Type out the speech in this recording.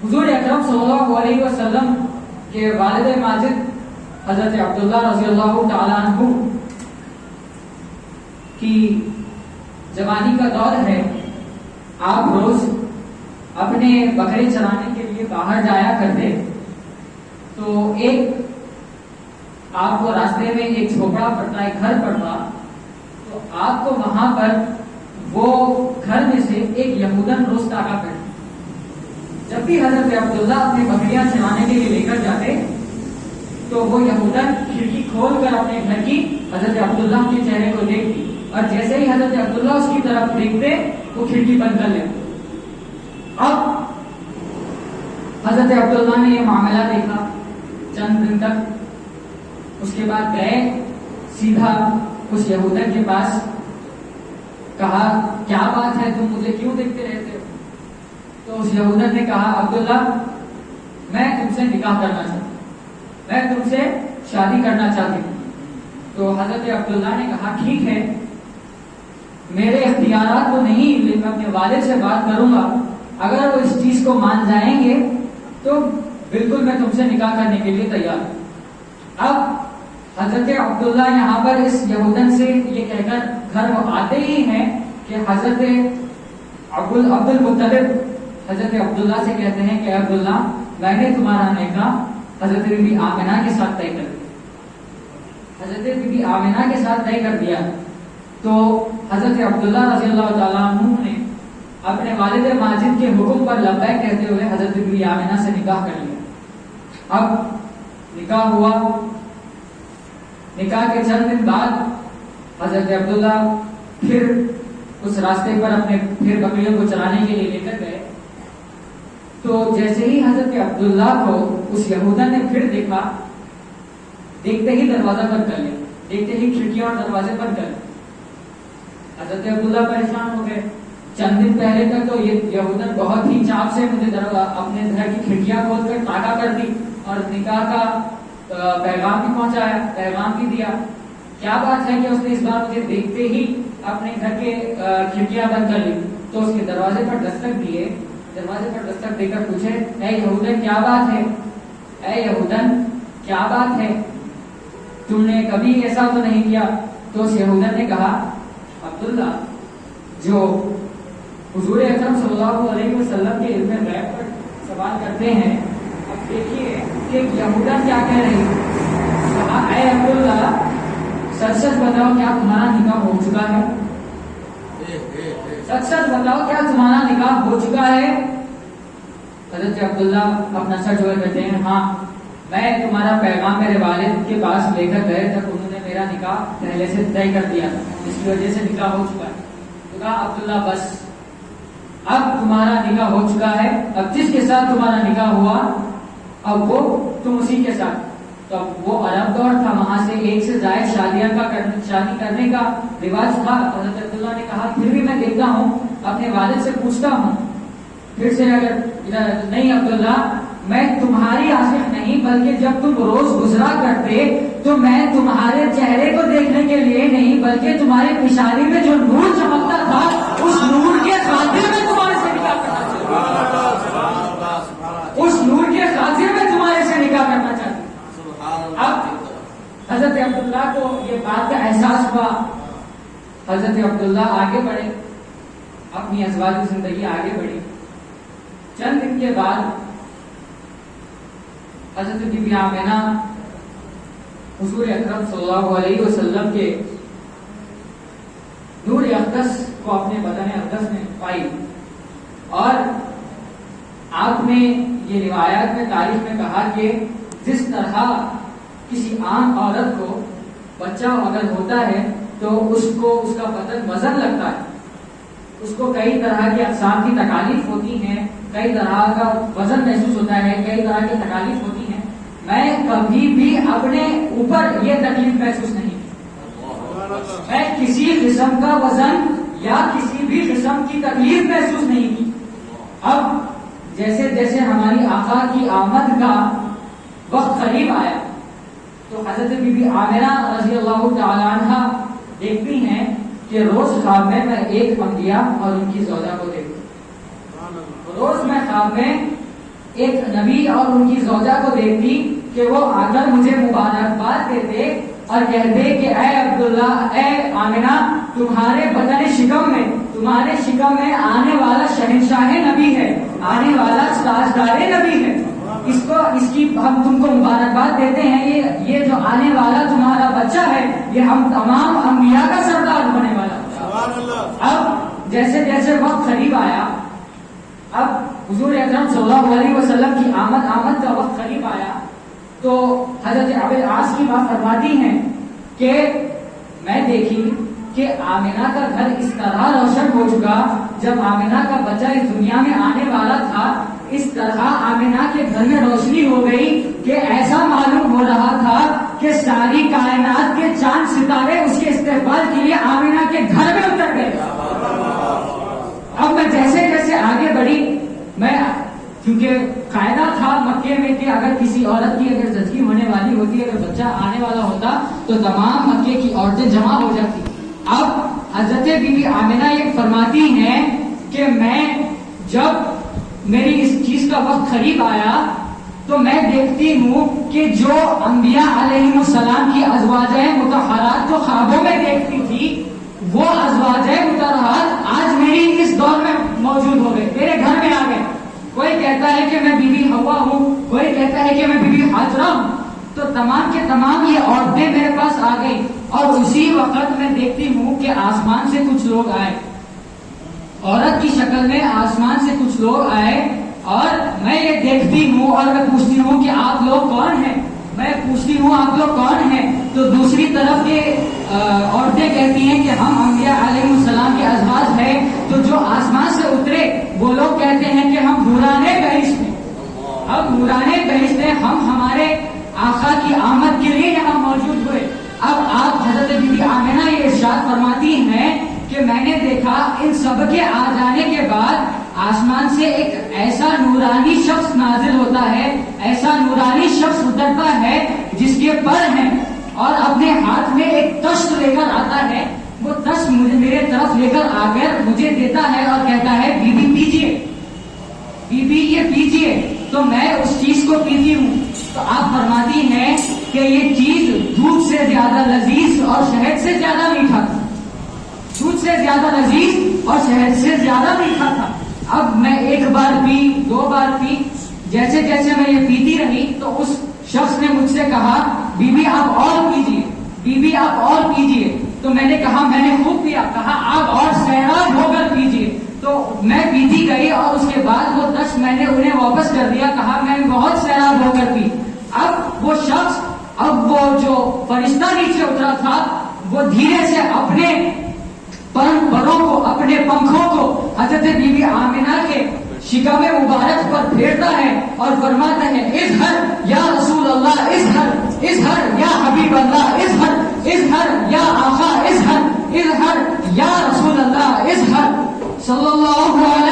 حضور اکرم صلی اللہ علیہ وسلم کے والد ماجد حضرت عبداللہ رضی اللہ تعالیٰ عنہ کی جوانی کا دور ہے. آپ روز اپنے بکرے چرانے کے لیے باہر جایا کرتے. تو ایک آپ کو راستے میں ایک جھوپڑا پڑتا ہے, گھر پڑتا. تو آپ کو وہاں پر وہ گھر میں سے ایک یہودن روز ٹاکا کرتے. جب بھی حضرت عبداللہ اپنی بکریاں چرانے کے لیے لے کر جاتے تو وہ یہودن کھڑکی کھول کر اپنے گھر کی حضرت عبداللہ کے چہرے کو دیکھتی, اور جیسے ہی حضرت عبداللہ اس کی طرف دیکھتے وہ کھڑکی بند کر لیتے. اب حضرت عبداللہ نے یہ معاملہ دیکھا چند دن تک. اس کے بعد گئے سیدھا اس یہودن کے پاس, کہا کیا بات ہے, تم مجھے کیوں دیکھتے رہتے ہو؟ تو اس یہودن نے کہا عبداللہ میں تم سے نکاح کرنا چاہتا ہوں, میں تم سے شادی کرنا چاہتی ہوں. تو حضرت عبداللہ نے کہا ٹھیک ہے, میرے اختیارات تو نہیں, لیکن میں اپنے والد سے بات کروں گا. اگر وہ اس چیز کو مان جائیں گے تو بالکل میں تم سے نکاح کرنے کے لیے تیار ہوں. اب حضرت عبداللہ یہاں پر اس یہودن سے یہ کہہ کر گھر وہ آتے ہی ہیں کہ حضرت عبد المطلب حضرت عبداللہ سے کہتے ہیں کہ عبداللہ میں نے تمہارا نکاح حضرت بی بی آمنہ کے ساتھ طے کر دیا. حضرت بی بی آمنہ کے ساتھ طے کر دیا. تو حضرت عبداللہ رضی اللہ تعالیٰ عنہ نے اپنے والد ماجد کے حکم پر لبیک کہتے ہوئے حضرت بی بی آمنہ سے نکاح کر لیا. اب نکاح ہوا. نکاح کے چند دن بعد حضرت عبداللہ پھر اس راستے پر اپنے پھر بکریوں کو چرانے کے لیے لے کر گئے. تو جیسے ہی حضرت عبداللہ کو اس یہودن نے پھر دیکھا, دیکھتے ہی دروازہ بند کر لیا, دیکھتے ہی کھڑکیاں اور دروازے بند کر لیا. حضرت عبداللہ پریشان ہو گئے. چند دن پہلے تک تو یہ یہودن بہت ہی چاپ سے مجھے اپنے گھر کی کھڑکیاں کھول کر ٹاکا کر دی اور نکاح کا پیغام بھی پہنچایا, پیغام بھی دیا. کیا بات ہے کہ اس نے اس بار مجھے دیکھتے ہی اپنے گھر کے کھڑکیاں بند کر لی. تو اس کے دروازے پر دستک دیے, دروازے پر دستک دے کر پوچھے اے یہودن کیا بات ہے, اے یہودن کیا بات ہے, تم نے کبھی ایسا تو نہیں کیا. تو اس یہودن نے کہا عبداللہ جو حضور اکرم صلی اللہ علیہ وسلم کے علم غیب پر سوال کرتے ہیں, اب دیکھیے کہ یہودن کیا کہہ رہی ہے. کہا اے عبداللہ سچ سچ بتاؤ کیا تمہارا نکاح ہو چکا ہے, سچ سچ بتاؤ کیا تمہارا نکاح ہو چکا ہے. حضرت عبداللہ اپنا سر جوڑ کہتے ہیں ہاں میں تمہارا پیغام میرے والد کے پاس لے کر گئے تب انہوں نے میرا نکاح پہلے سے طے کر دیا تھا, اس کی وجہ سے نکاح ہو چکا ہے. تو کہا عبداللہ بس اب تمہارا نکاح ہو چکا ہے, اب جس کے ساتھ تمہارا نکاح ہوا اب وہ تم اسی کے ساتھ. تو وہ عرب دور تھا, وہاں سے ایک سے زائد شادی کرنے کا رواج تھا. حضرت عبداللہ نے کہا پھر بھی میں دیکھتا ہوں, اپنے والد سے پوچھتا ہوں. پھر سے اگر نہیں عبداللہ میں تمہاری عاشق نہیں, بلکہ جب تم روز گزرا کرتے تو میں تمہارے چہرے کو دیکھنے کے لیے نہیں بلکہ تمہارے پیشانی میں جو نور چمکتا تھا اس نور کے خاطر میں تمہارے سے نکاح کرنا چاہتا ہوں, اس نور کے خاطر میں تمہارے سے نکاح کرنا چاہتا ہوں. اب حضرت عبداللہ کو یہ بات کا احساس ہوا. حضرت عبداللہ آگے بڑھے, اپنی ازواجی زندگی آگے بڑھی. چند دن کے بعد حضرت بی بی آمنہ حضور اکرم صلی اللہ علیہ وسلم کے نور اقدس کو اپنے بدن اقدس میں پائی, اور آپ نے یہ روایات میں تاریخ میں کہا کہ جس طرح کسی عام عورت کو بچہ اگر ہوتا ہے تو اس کو اس کا بدن وزن لگتا ہے, اس کو کئی طرح کی اقسام کی تکالیف ہوتی ہیں, کئی طرح کا وزن محسوس ہوتا ہے, کئی طرح کی تکالیف ہوتی ہیں. میں کبھی بھی اپنے اوپر یہ تکلیف محسوس نہیں کی, میں کسی قسم کا وزن یا کسی بھی قسم کی تکلیف محسوس نہیں کی. اب جیسے جیسے ہماری آقا کی آمد کا وقت قریب آیا تو حضرت بی بی آمنہ رضی اللہ تعالی عنہ دیکھتی ہیں کہ روز خواب میں ایک انبیاء اور ان کی زوجہ کو دیکھتی ہوں. روز میں خواب میں ایک نبی اور ان کی زوجہ کو دیکھتی کہ وہ آ کر مجھے مبارکباد دیتے اور کہتے کہ اے عبداللہ، اے آمنہ، تمہارے بدن تمہارے شکم میں آنے والا شہنشاہ نبی ہے، آنے والا تاجدار نبی ہے، اس کی ہم تم کو مبارکباد دیتے ہیں، یہ جو آنے والا تمہارا بچہ ہے یہ ہم تمام انبیاء کا سردار بنے والا ہے۔ اب جیسے جیسے وقت قریب آیا، اب حضور اکرم صلی اللہ علیہ وسلم کی آمد کا وقت قریب آیا، تو حضرت ابو العاص کی بات فرماتی ہیں کہ میں دیکھی کہ آمنہ کا گھر اس طرح روشن ہو چکا، جب آمنہ کا بچہ اس دنیا میں آنے والا تھا، اس طرح آمنہ کے گھر میں روشنی ہو گئی کہ ایسا معلوم ہو رہا تھا کہ ساری کائنات کے چاند ستارے اس کے استقبال کے لیے آمنہ کے گھر میں اتر گئے۔ اب میں جیسے جیسے آگے بڑھی، میں کیونکہ قاعدہ تھا مکے میں کہ اگر کسی عورت کی اگر زچگی ہونے والی ہوتی، اگر بچہ آنے والا ہوتا تو تمام مکے کی عورتیں جمع ہو جاتی۔ اب حضرت بی بی آمنہ یہ فرماتی ہیں کہ میں جب میری اس چیز کا وقت قریب آیا تو میں دیکھتی ہوں کہ جو انبیاء علیہ السلام کی ازواج مطہرات جو خوابوں میں دیکھتی تھی، وہ ازواج مطہرات آج میری اس دور میں موجود ہو گئے، میرے گھر میں آ گئے۔ کوئی کہتا ہے کہ میں بی بی حوا ہوں، کوئی کہتا ہے کہ میں بی بی حاجرہ ہوں، تو تمام کے تمام یہ عورتیں میرے پاس آ گئی، اور اسی وقت میں دیکھتی ہوں کہ آسمان سے کچھ لوگ آئے، عورت کی شکل میں آسمان سے کچھ لوگ آئے، اور میں یہ دیکھتی ہوں اور میں پوچھتی ہوں کہ آپ لوگ کون ہیں، میں پوچھتی ہوں آپ لوگ کون ہیں، تو دوسری طرف کے عورتیں کہتی ہیں کہ ہم انبیاء علیہ السلام کے ازواج ہیں، تو جو آسمان سے اترے وہ لوگ کہتے ہیں کہ ہم نورانے بہشت ہیں، اب نورانے بہشت ہیں، ہم ہمارے آقا کی آمد کے لیے یہاں موجود ہوئے۔ اب آپ حضرت بی بی آمنہ یہ ارشاد فرماتی ہیں کہ میں نے دیکھا ان سب کے آ جانے کے بعد آسمان سے ایک ایسا نورانی شخص نازل ہوتا ہے، ایسا نورانی شخص اترتا ہے جس کے پر ہیں، اور اپنے ہاتھ میں ایک تشت لے کر آتا ہے، وہ تشت میرے طرف لے کر آ کر مجھے دیتا ہے اور کہتا ہے بی بی پیجیے، بی بی یہ پیجیے، تو میں اس چیز کو پیتی ہوں۔ تو آپ فرماتی ہیں کہ یہ چیز دودھ سے زیادہ لذیذ اور شہد سے زیادہ میٹھا تھا، دودھ سے زیادہ لذیذ اور شہد سے زیادہ میٹھا تھا۔ اب میں ایک بار پی، دو بار پی، جیسے جیسے میں یہ پیتی رہی تو اس شخص نے مجھ سے کہا بی بی آپ اور پیجیے، بی بی آپ اور پیجیے، تو میں نے کہا میں نے خوب پیا، کہا آپ اور سیراب ہو کر پیجیے، تو میں پیتی گئی، اور اس کے بعد وہ تشت میں نے انہیں واپس کر دیا، کہا میں بہت سیراب ہو کر پی۔ اب وہ شخص، اب وہ جو فرشتہ نیچے اترا تھا، وہ دھیرے سے اپنے پروں کو، اپنے پنکھوں کو حضرت بی بی آمنہ کے شکم مبارک پر پھیرتا ہے اور فرماتا ہے اظہر یا رسول اللہ، اظہر یا حبیب اللہ، اظہر یا آقا، اظہر یا رسول اللہ، اظہر صلی اللہ علیہ